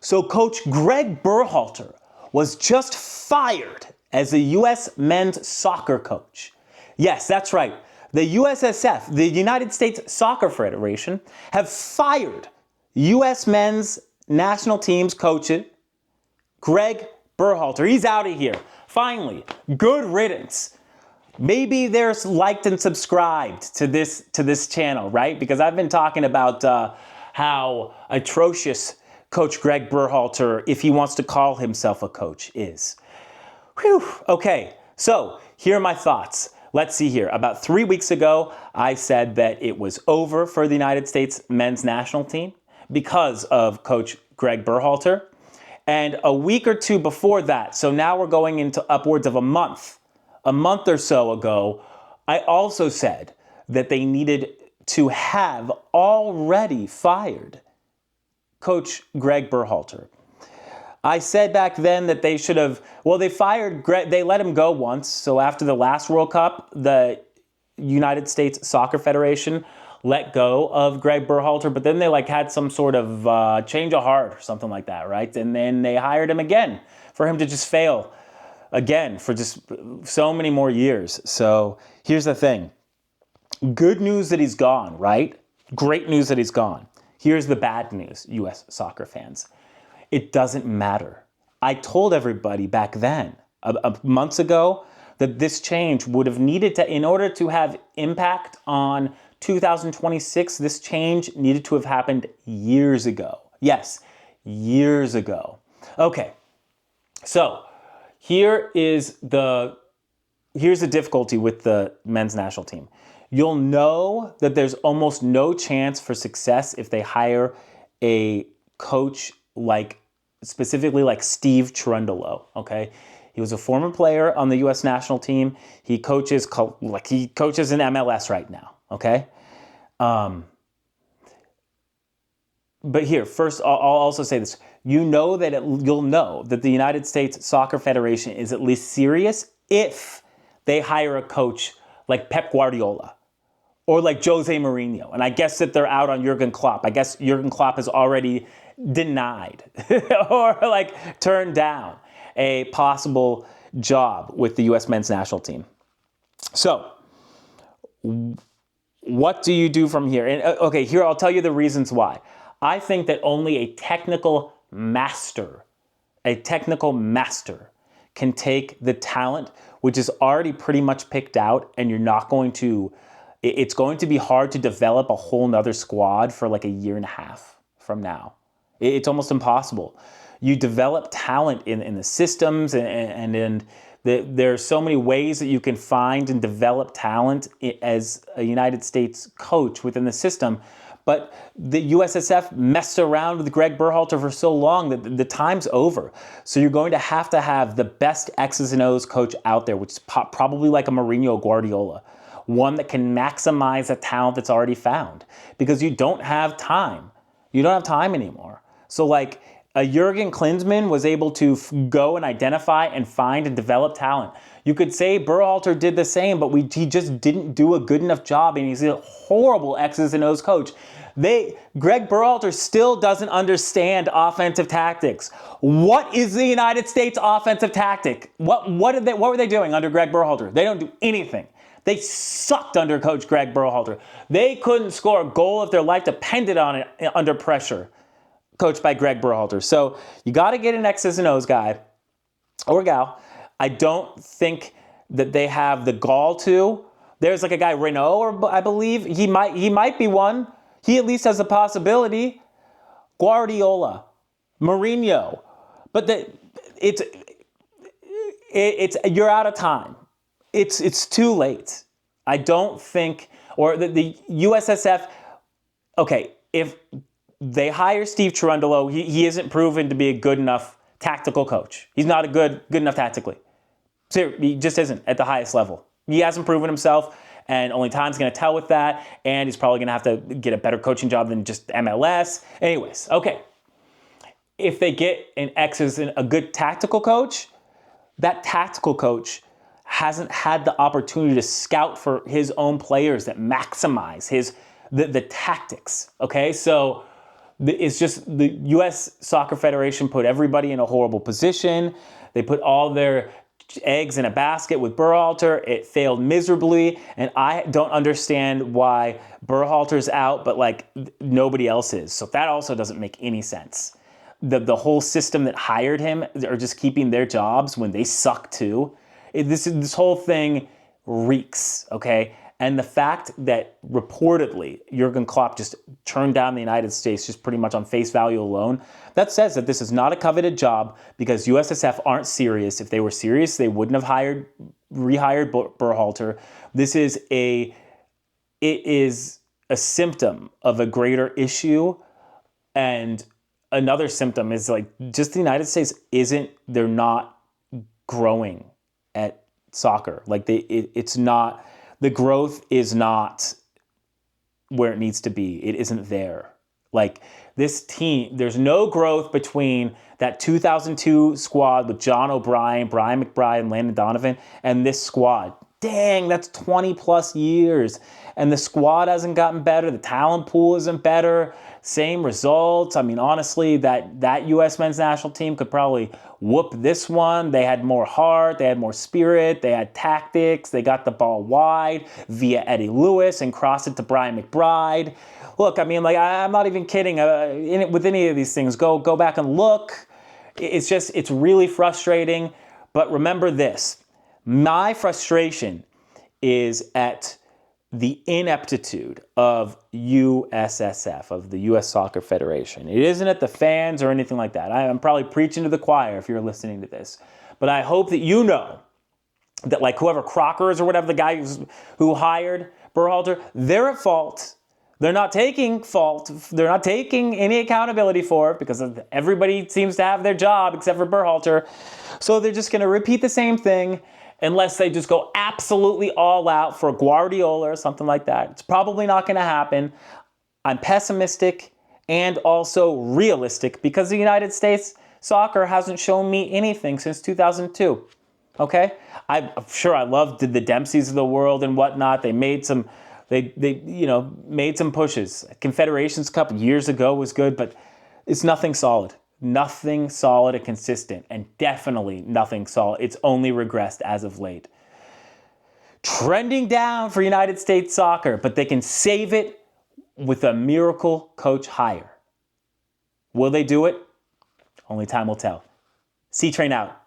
So Coach Gregg Berhalter was just fired as the U.S. men's soccer coach. Yes, that's right. The USSF, the United States Soccer Federation, have fired U.S. men's national team's coach, Gregg Berhalter. He's out of here. Finally, good riddance. Maybe there's liked and subscribed to this channel, right? Because I've been talking about how atrocious Coach Gregg Berhalter, if he wants to call himself a coach, is. Whew. Okay, so here are my thoughts. Let's see here. About 3 weeks ago, I said that it was over for the United States men's national team because of Coach Gregg Berhalter. And a week or two before that, so now we're going into upwards of a month or so ago, I also said that they needed to have already fired Coach Gregg Berhalter. I said back then that they should have, well, they fired Greg, they let him go once. So after the last World Cup, the United States Soccer Federation let go of Gregg Berhalter, but then they had some sort of change of heart or something like that, right? And then they hired him again for him to just fail again for just so many more years. So here's the thing. Good news that he's gone, right? Great news that he's gone. Here's the bad news, U.S. soccer fans. It doesn't matter. I told everybody back then, months ago, that this change would have needed to, in order to have impact on 2026, this change needed to have happened years ago. Yes, years ago. Okay, so here's the difficulty with the men's national team. You'll know that there's almost no chance for success if they hire a coach specifically like Steve Cherundolo, okay? He was a former player on the U.S. national team. He coaches in MLS right now, okay? But here, first, I'll also say this. You'll know that the United States Soccer Federation is at least serious if they hire a coach like Pep Guardiola or like Jose Mourinho. And I guess that they're out on Jurgen Klopp. I guess Jurgen Klopp has already denied or turned down a possible job with the U.S. men's national team. So what do you do from here? And okay, here I'll tell you the reasons why. I think that only a technical master can take the talent, which is already pretty much picked out, and it's going to be hard to develop a whole nother squad for a year and a half from now. It's almost impossible. You develop talent in the systems and there's so many ways that you can find and develop talent as a United States coach within the system. But the USSF messed around with Gregg Berhalter for so long that the time's over. So you're going to have the best X's and O's coach out there, which is probably like a Mourinho Guardiola, one that can maximize the talent that's already found, because you don't have time. You don't have time anymore. So a Jurgen Klinsmann was able to go and identify and find and develop talent. You could say Berhalter did the same, but he just didn't do a good enough job, and he's a horrible X's and O's coach. Gregg Berhalter still doesn't understand offensive tactics. What is the United States offensive tactic? What were they doing under Gregg Berhalter? They don't do anything. They sucked under Coach Gregg Berhalter. They couldn't score a goal if their life depended on it under pressure, coached by Gregg Berhalter. So you got to get an X's and O's guy or gal. I don't think that they have the gall to. There's a guy, Renault, I believe. He might be one. He at least has a possibility. Guardiola, Mourinho. But you're out of time. It's too late. I don't think, or the USSF, okay, if they hire Steve Cherundolo, he isn't proven to be a good enough tactical coach. He's not good enough tactically. He just isn't at the highest level. He hasn't proven himself, and only time's going to tell with that, and he's probably going to have to get a better coaching job than just MLS. Anyways, okay. If they get a good tactical coach, that tactical coach hasn't had the opportunity to scout for his own players that maximize the tactics, okay? So It's just the U.S. Soccer Federation put everybody in a horrible position. They put all their eggs in a basket with Berhalter. It failed miserably, and I don't understand why Berhalter's out, but like nobody else is. So that also doesn't make any sense. The whole system that hired him are just keeping their jobs when they suck too. This whole thing reeks, okay? And the fact that reportedly Jurgen Klopp just turned down the United States just pretty much on face value alone, that says that this is not a coveted job because USSF aren't serious. If they were serious, they wouldn't have rehired Berhalter. It is a symptom of a greater issue. And another symptom is like just the United States they're not growing at soccer. Like it's not, the growth is not where it needs to be. It isn't there. Like this team, there's no growth between that 2002 squad with John O'Brien, Brian McBride, and Landon Donovan, and this squad. Dang, that's 20 plus years. And the squad hasn't gotten better. The talent pool isn't better. Same results. I mean, honestly, that U.S. men's national team could probably whoop this one. They had more heart. They had more spirit. They had tactics. They got the ball wide via Eddie Lewis and crossed it to Brian McBride. Look, I mean, like, I'm not even kidding. With any of these things, go back and look. It's really frustrating. But remember this. My frustration is at the ineptitude of USSF, of the U.S. Soccer Federation. It isn't at the fans or anything like that. I'm probably preaching to the choir if you're listening to this. But I hope that you know that like whoever Crocker is or whatever, the guy who hired Berhalter, they're at fault. They're not taking fault. They're not taking any accountability for it because everybody seems to have their job except for Berhalter. So they're just going to repeat the same thing unless they just go absolutely all out for Guardiola or something like that. It's probably not going to happen. I'm pessimistic and also realistic because the United States soccer hasn't shown me anything since 2002. Okay? I'm sure I loved the Dempseys of the world and whatnot. They made some made some pushes. Confederations Cup years ago was good, but it's nothing solid. Nothing solid and consistent, and definitely nothing solid. It's only regressed as of late. Trending down for United States soccer, but they can save it with a miracle coach hire. Will they do it? Only time will tell. C-Train out.